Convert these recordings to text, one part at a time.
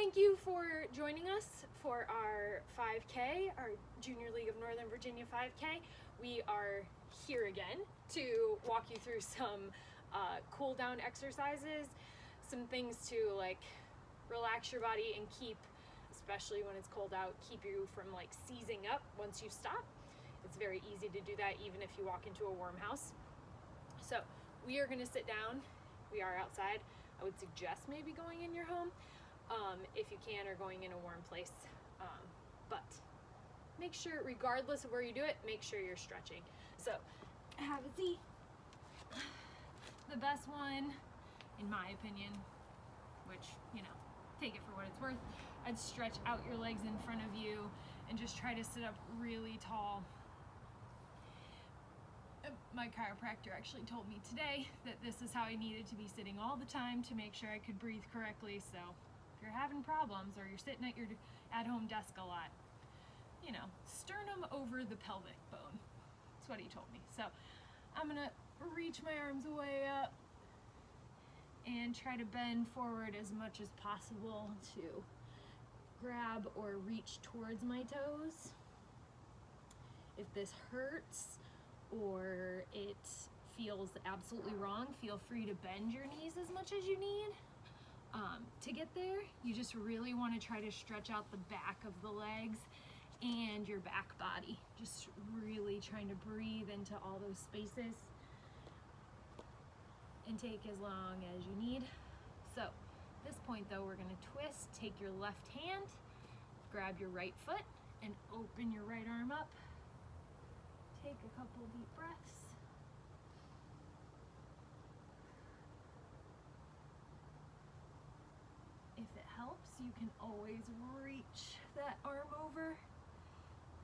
thank you for joining us for our 5K, our Junior League of Northern Virginia 5K. We are here again to walk you through some cool down exercises, some things to like relax your body and keep, especially when it's cold out, keep you from like seizing up once you stop. It's very easy to do that even if you walk into a warm house. So we are going to sit down. We are outside. I would suggest maybe going in your home if you can, or going in a warm place. But make sure, regardless of where you do it, make sure you're stretching. So have a seat. The best one, in my opinion, which, you know, take it for what it's worth, I'd stretch out your legs in front of you and just try to sit up really tall. My chiropractor actually told me today that this is how I needed to be sitting all the time to make sure I could breathe correctly. So if you're having problems or you're sitting at your at-home desk a lot, you know, sternum over the pelvic bone. That's what he told me. So I'm gonna reach my arms way up and try to bend forward as much as possible to grab or reach towards my toes. If this hurts or it feels absolutely wrong, feel free to bend your knees as much as you need. To get there, you just really want to try to stretch out the back of the legs and your back body. Just really trying to breathe into all those spaces and take as long as you need. So at this point though, we're going to twist, take your left hand, grab your right foot, and open your right arm up. Take a couple deep breaths. If it helps, you can always reach that arm over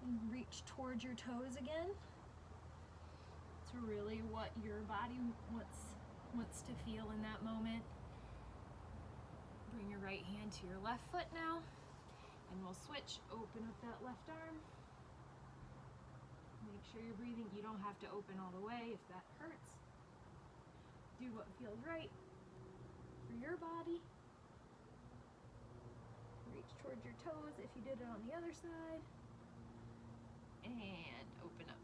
and reach towards your toes again. It's really what your body wants to feel in that moment. Bring your right hand to your left foot now, and we'll switch. Open up that left arm. Make sure you're breathing. You don't have to open all the way if that hurts. Do what feels right for your body. Reach towards your toes if you did it on the other side. And open up.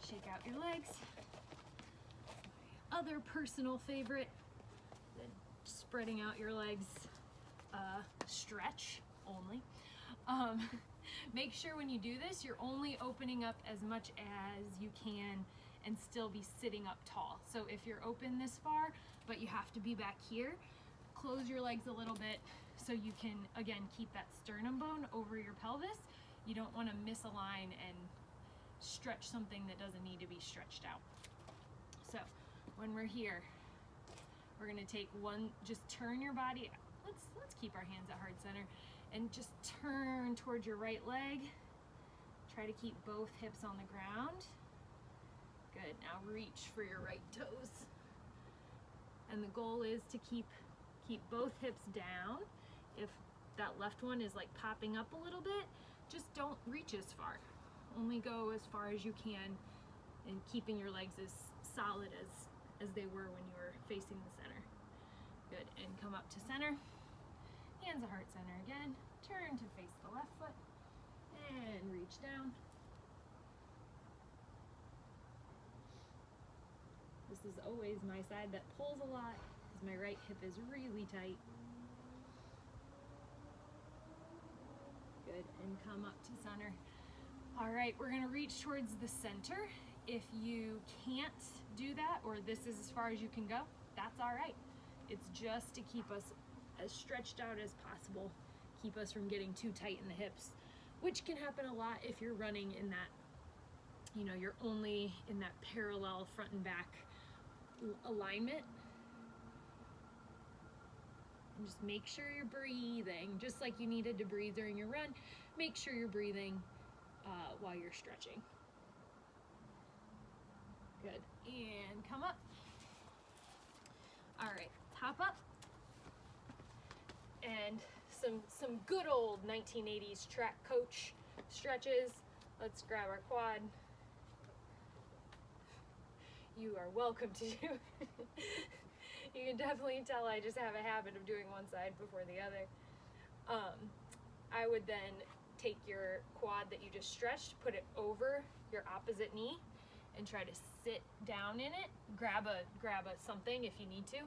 Shake out your legs. My other personal favorite, the spreading out your legs stretch only. Make sure when you do this, you're only opening up as much as you can and still be sitting up tall. So if you're open this far, but you have to be back here, close your legs a little bit so you can, again, keep that sternum bone over your pelvis. You don't want to misalign and stretch something that doesn't need to be stretched out. So when we're here, we're going to take one, just turn your body. Let's keep our hands at heart center and just turn towards your right leg. Try to keep both hips on the ground. Good. Now reach for your right toes. And the goal is to keep both hips down. If that left one is like popping up a little bit, just don't reach as far. Only go as far as you can, and keeping your legs as solid as they were when you were facing the center. Good. And come up to center. Hands at heart center again. Turn to face the left foot and reach down. This is always my side that pulls a lot because my right hip is really tight. Good. And come up to center. All right, we're going to reach towards the center. If you can't do that, or this is as far as you can go, that's all right. It's just to keep us as stretched out as possible, keep us from getting too tight in the hips, which can happen a lot if you're running in that, you know, you're only in that parallel front and back alignment. And just make sure you're breathing, just like you needed to breathe during your run. Make sure you're breathing while you're stretching. Good. And come up. All right, top up. And some good old 1980s track coach stretches. Let's grab our quad. You are welcome to You can definitely tell I just have a habit of doing one side before the other. I would then take your quad that you just stretched, put it over your opposite knee, and try to sit down in it. Grab a something if you need to.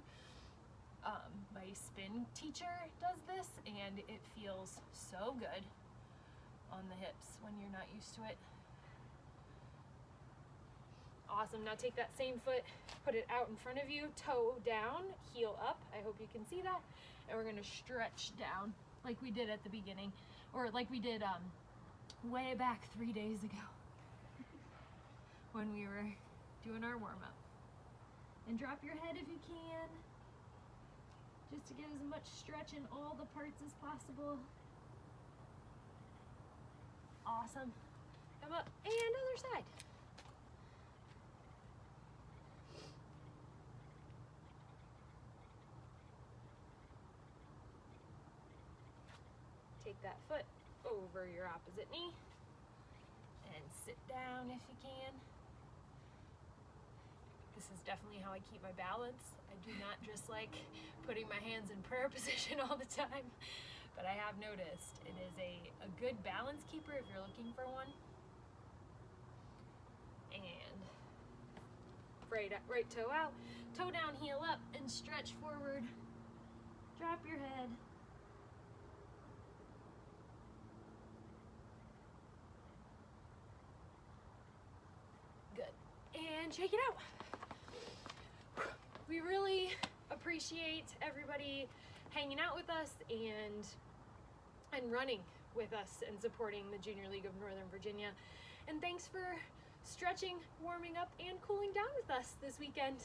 My spin teacher does this, and it feels so good on the hips when you're not used to it. Awesome. Now take that same foot, put it out in front of you, toe down, heel up. I hope you can see that. And we're gonna stretch down like we did at the beginning, or like we did way back 3 days ago when we were doing our warm-up. And drop your head if you can, just to get as much stretch in all the parts as possible. Awesome. Come up, and other side. Take that foot over your opposite knee and sit down if you can. This is definitely how I keep my balance. I do not just like putting my hands in prayer position all the time, but I have noticed it is a good balance keeper if you're looking for one. And right toe out, toe down, heel up, and stretch forward. Drop your head. And shake it out. We really appreciate everybody hanging out with us and running with us and supporting the Junior League of Northern Virginia. And thanks for stretching, warming up, and cooling down with us this weekend.